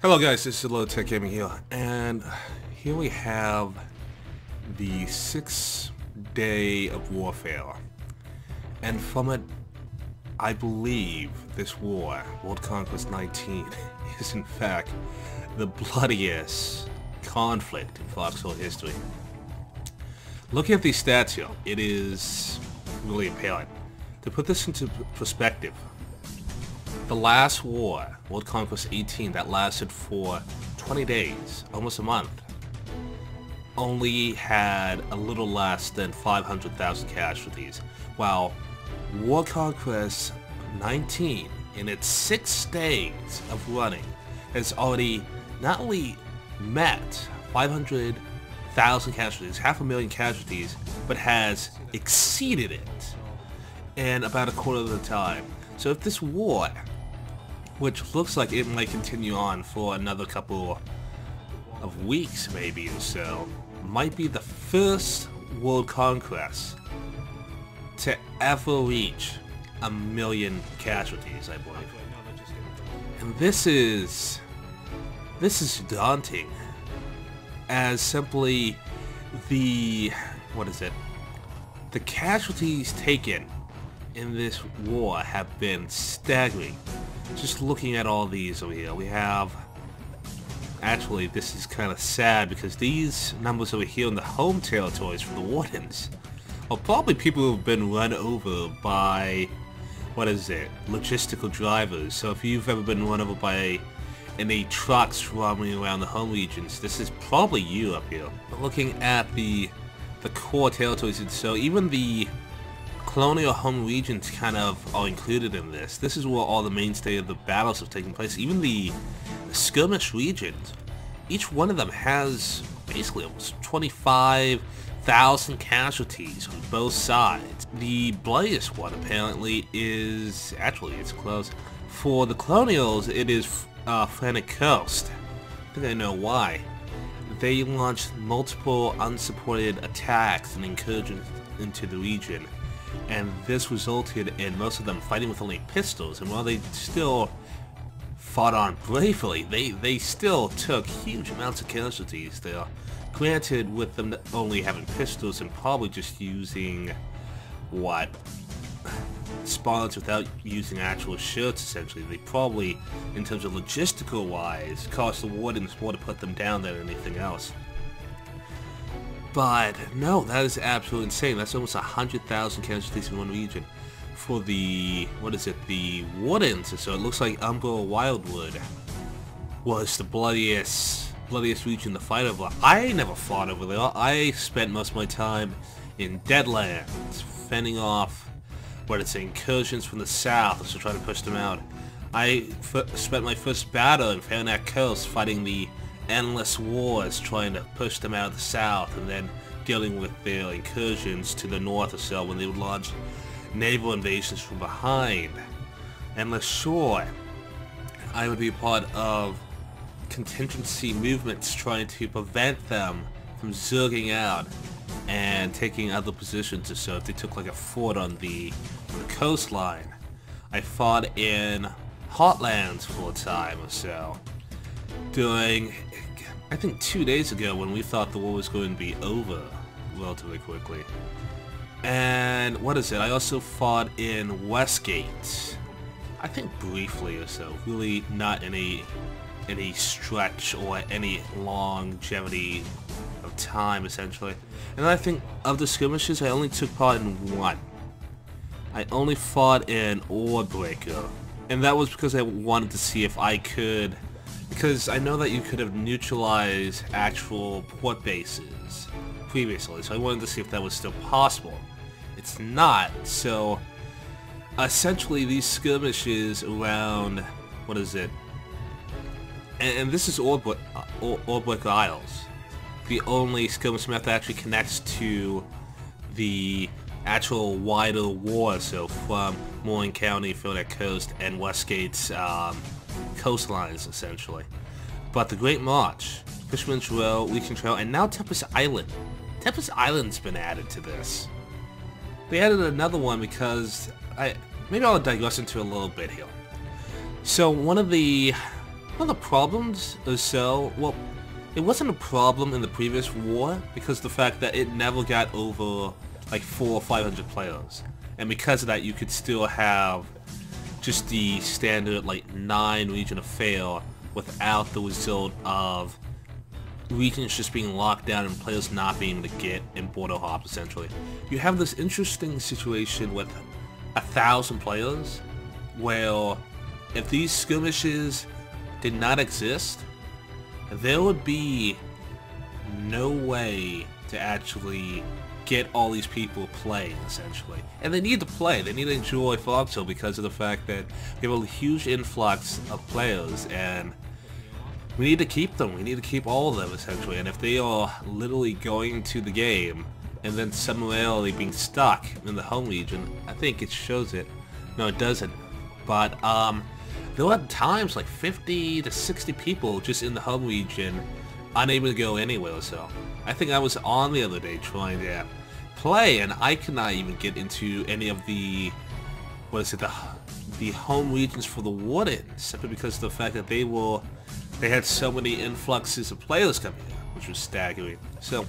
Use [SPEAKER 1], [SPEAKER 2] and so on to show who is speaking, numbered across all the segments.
[SPEAKER 1] Hello guys, this is Low Tech Gaming here, and here we have the 6th day of warfare, and from it, I believe this war, World Conquest 19, is in fact the bloodiest conflict in Foxhole history. Looking at these stats here, it is really apparent. To put this into perspective, the last war, World Conquest 18, that lasted for 20 days, almost a month, only had a little less than 500,000 casualties, while World Conquest 19, in its 6 days of running, has already not only met 500,000 casualties, 500,000 casualties, but has exceeded it in about a quarter of the time. So if this war, which looks like it might continue on for another couple of weeks maybe or so, might be the first world conquest to ever reach 1,000,000 casualties, I believe. And this is daunting, as simply the casualties taken in this war have been staggering. Just looking at all these over here, we have, actually this is kind of sad because these numbers over here in the home territories for the Wardens are probably people who have been run over by, logistical drivers. So if you've ever been run over by any trucks roaming around the home regions, this is probably you up here. But looking at the core territories, and so even the colonial home regions kind of are included in this. This is where all the mainstay of the battles have taken place. Even the skirmish regions, each one of them has basically almost 25,000 casualties on both sides. The bloodiest one apparently is, it's close. For the colonials, it is Frantic Coast. I think I know why. They launched multiple unsupported attacks and incursions into the region, and this resulted in most of them fighting with only pistols. And while they still fought on bravely, they still took huge amounts of casualties there. Granted, with them only having pistols and probably just using spawns without using actual shirts, essentially, they probably, in terms of logistical wise, cost the Wardens more to put them down than anything else. But no, that is absolutely insane. That's almost 100,000 casualties in one region. For the, the Wardens, so it looks like Umbra Wildwood was the bloodiest region to fight over. I never fought over there. I spent most of my time in Deadlands, fending off, incursions from the south, so trying to push them out. I spent my first battle in Farnack Coast fighting the endless wars, trying to push them out of the south, and then dealing with their incursions to the north or so when they would launch naval invasions from behind. Endless Shore, I would be part of contingency movements trying to prevent them from zerging out and taking other positions or so if they took like a fort on the coastline. I fought in Hotlands for a time or so during, I think 2 days ago, when we thought the war was going to be over relatively quickly. And I also fought in Westgate, I think briefly or so, really not any stretch or any longevity of time, essentially. And I think of the skirmishes, I only took part in one. I only fought in Orebreaker, and that was because I wanted to see if I could, because I know that you could have neutralized actual port bases previously, so I wanted to see if that was still possible. It's not, so essentially these skirmishes around, and this is Orebreaker Isles, the only skirmish map that actually connects to the actual wider war, so from Morin County, Farnack Coast, and Westgate's coastlines, essentially. But the Great March, Fisherman's Row, Legion Trail, and now Tempest Island. Tempest Island's been added to this. They added another one because maybe I'll digress into a little bit here. So one of the Well, the problems or so, well, it wasn't a problem in the previous war because the fact that it never got over like 400 or 500 players. And because of that, you could still have just the standard like 9 region affair without the result of regions just being locked down and players not being able to get in border hop essentially. You have this interesting situation with 1,000 players where if these skirmishes did not exist, there would be no way to actually get all these people playing, essentially. And they need to play, they need to enjoy Foxhole because of the fact that we have a huge influx of players, and we need to keep them, we need to keep all of them, essentially. And if they are literally going to the game, and then summarily being stuck in the home region, I think it shows it. No, it doesn't. But, there were times like 50 to 60 people just in the home region unable to go anywhere, so I think I was on the other day trying to play and I could not even get into any of the, what is it, the home regions for the Wardens, simply because of the fact that they had so many influxes of players coming in, which was staggering. So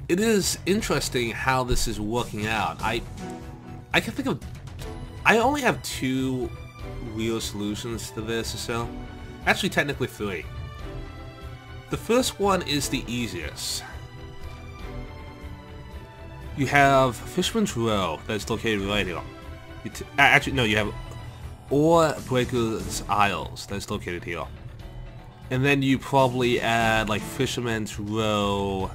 [SPEAKER 1] it is interesting how this is working out. I can think of, I only have 2 real solutions to this or so. Actually, technically 3. The first one is the easiest. You have Fisherman's Row that's located right here. Actually, no, you have Ore Breaker's Isles that's located here. And then you probably add like Fisherman's Row.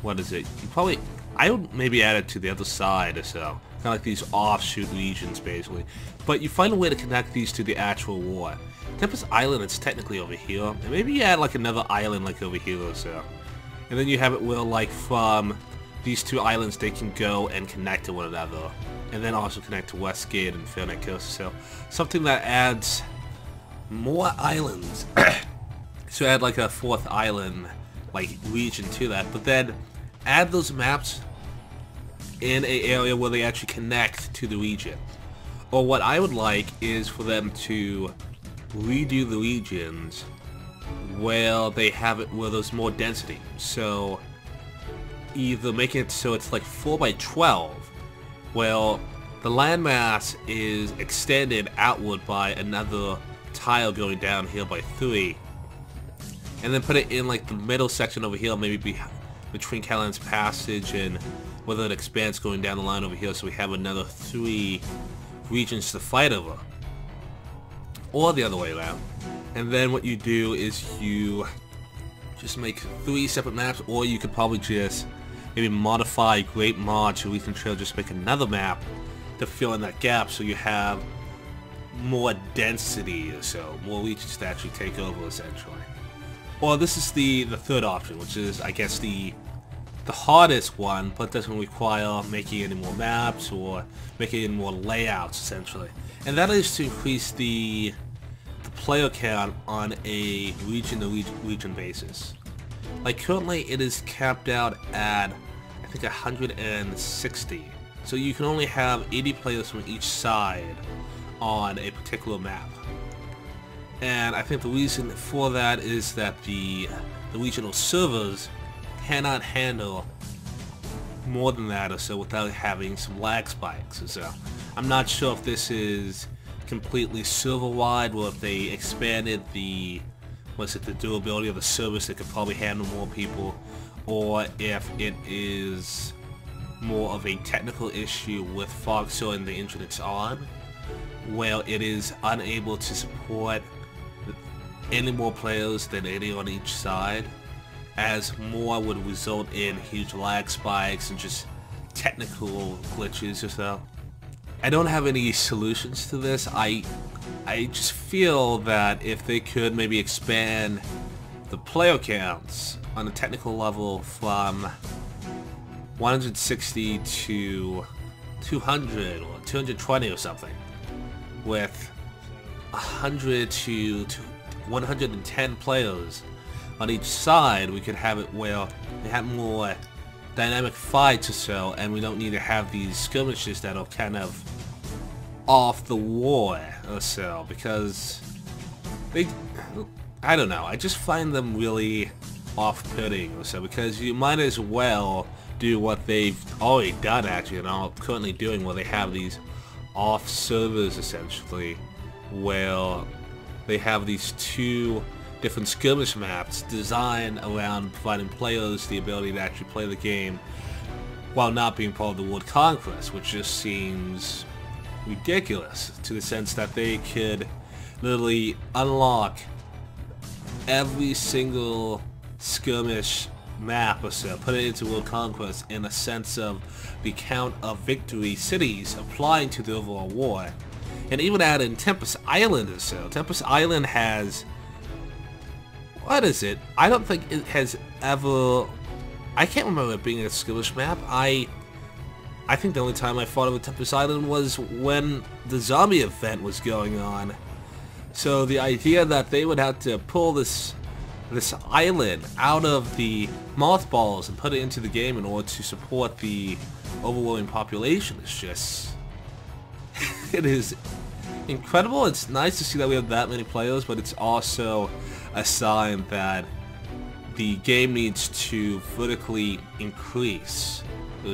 [SPEAKER 1] What is it? You probably, I would maybe add it to the other side or so. Kind of like these offshoot regions, basically. But you find a way to connect these to the actual war. Tempest Island is technically over here. And maybe you add like another island like over here or so. And then you have it where like from these 2 islands they can go and connect to one another. And then also connect to Westgate and Fairnet Coast. So something that adds more islands. So add like a 4th island like region to that. But then add those maps in an area where they actually connect to the region. Or what I would like is for them to redo the regions where they have it where there's more density. So either make it so it's like 4x12, where the landmass is extended outward by another tile going down here by 3, and then put it in like the middle section over here, maybe between Callahan's Passage and whether it expands going down the line over here, so we have another 3 regions to fight over. Or the other way around. And then what you do is you just make 3 separate maps, or you could probably just maybe modify Great March or Eastern Trail, just make another map to fill in that gap so you have more density or so, more regions to actually take over essentially. Or this is the 3rd option, which is I guess the hardest one, but doesn't require making any more maps or making any more layouts essentially. And that is to increase the player count on a region-to-region basis. Like currently it is capped out at I think 160. So you can only have 80 players from each side on a particular map. And I think the reason for that is that the regional servers cannot handle more than that or so without having some lag spikes or so. I'm not sure if this is completely server-wide or if they expanded the durability of the service that could probably handle more people, or if it is more of a technical issue with Foxhole and the engine it's on, where it is unable to support any more players than 80 on each side, as more would result in huge lag spikes and just technical glitches or so. I don't have any solutions to this. I just feel that if they could maybe expand the player counts on a technical level from 160 to 200 or 220 or something, with 100 to 110 players on each side, we could have it where they have more dynamic fights or so, and we don't need to have these skirmishes that are kind of off the wall or so, because they, I don't know, I just find them really off-putting or so, because you might as well do what they've already done actually, and are currently doing, where they have these off servers essentially, where they have these 2 different skirmish maps designed around providing players the ability to actually play the game while not being part of the world conquest, which just seems ridiculous, to the sense that they could literally unlock every single skirmish map or so, put it into world conquest in a sense of the count of victory cities applying to the overall war, and even add in Tempest Island or so. Tempest Island has, what is it? I don't think it has ever, I can't remember it being a skirmish map. I think the only time I fought over Tempest Island was when the zombie event was going on. So the idea that they would have to pull this island out of the mothballs and put it into the game in order to support the overwhelming population is just, it is incredible. It's nice to see that we have that many players, but it's also a sign that the game needs to vertically increase.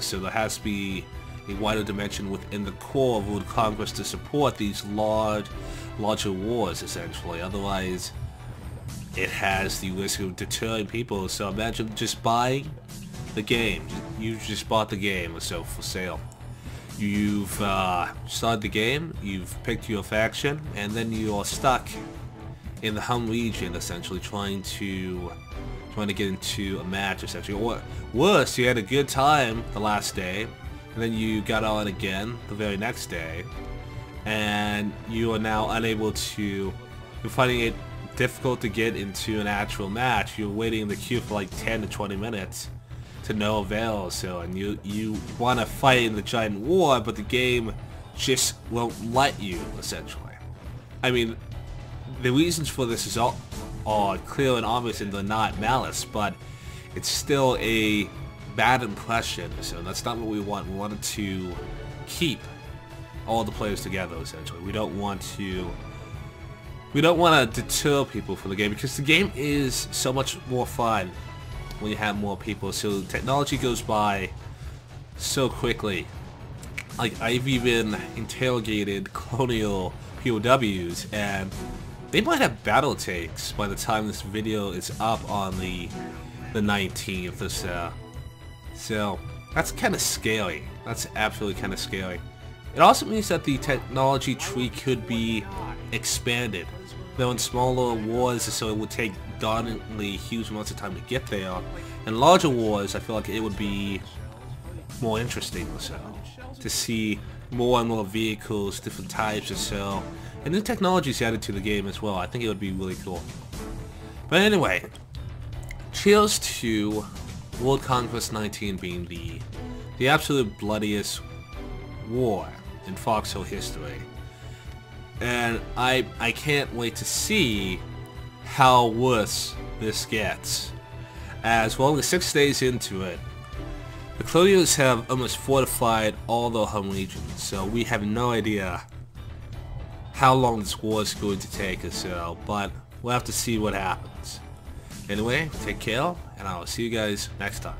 [SPEAKER 1] So there has to be a wider dimension within the core of World Conquest to support these larger wars essentially. Otherwise, it has the risk of deterring people. So imagine just buying the game. You just bought the game or so for sale. You've started the game, you've picked your faction, and then you're stuck in the home region essentially trying to get into a match essentially. Or worse, you had a good time the last day, and then you got on again the very next day, and you are now unable to, you're finding it difficult to get into an actual match. You're waiting in the queue for like 10 to 20 minutes to no avail, so, and you want to fight in the giant war, but the game just won't let you essentially. I mean, the reasons for this is all are clear and obvious, and they're not malice, but it's still a bad impression, so that's not what we want. We wanted to keep all the players together essentially. We don't want to deter people from the game, because the game is so much more fun when you have more people. So technology goes by so quickly. Like, I've even interrogated colonial POWs, and they might have battle takes by the time this video is up on the 19th or so. So that's kind of scary. That's absolutely kind of scary. It also means that the technology tree could be expanded. Though in smaller wars, so it would take dauntingly huge amounts of time to get there. In larger wars, I feel like it would be more interesting or so, to see more and more vehicles, different types or so, and new technologies added to the game as well. I think it would be really cool. But anyway, cheers to World Conquest 19 being the absolute bloodiest war in Foxhole history. And I can't wait to see how worse this gets. As well, as 6 days into it, the Colonials have almost fortified all their home regions, so we have no idea how long this war is going to take or so, but we'll have to see what happens. Anyway, take care, and I'll see you guys next time.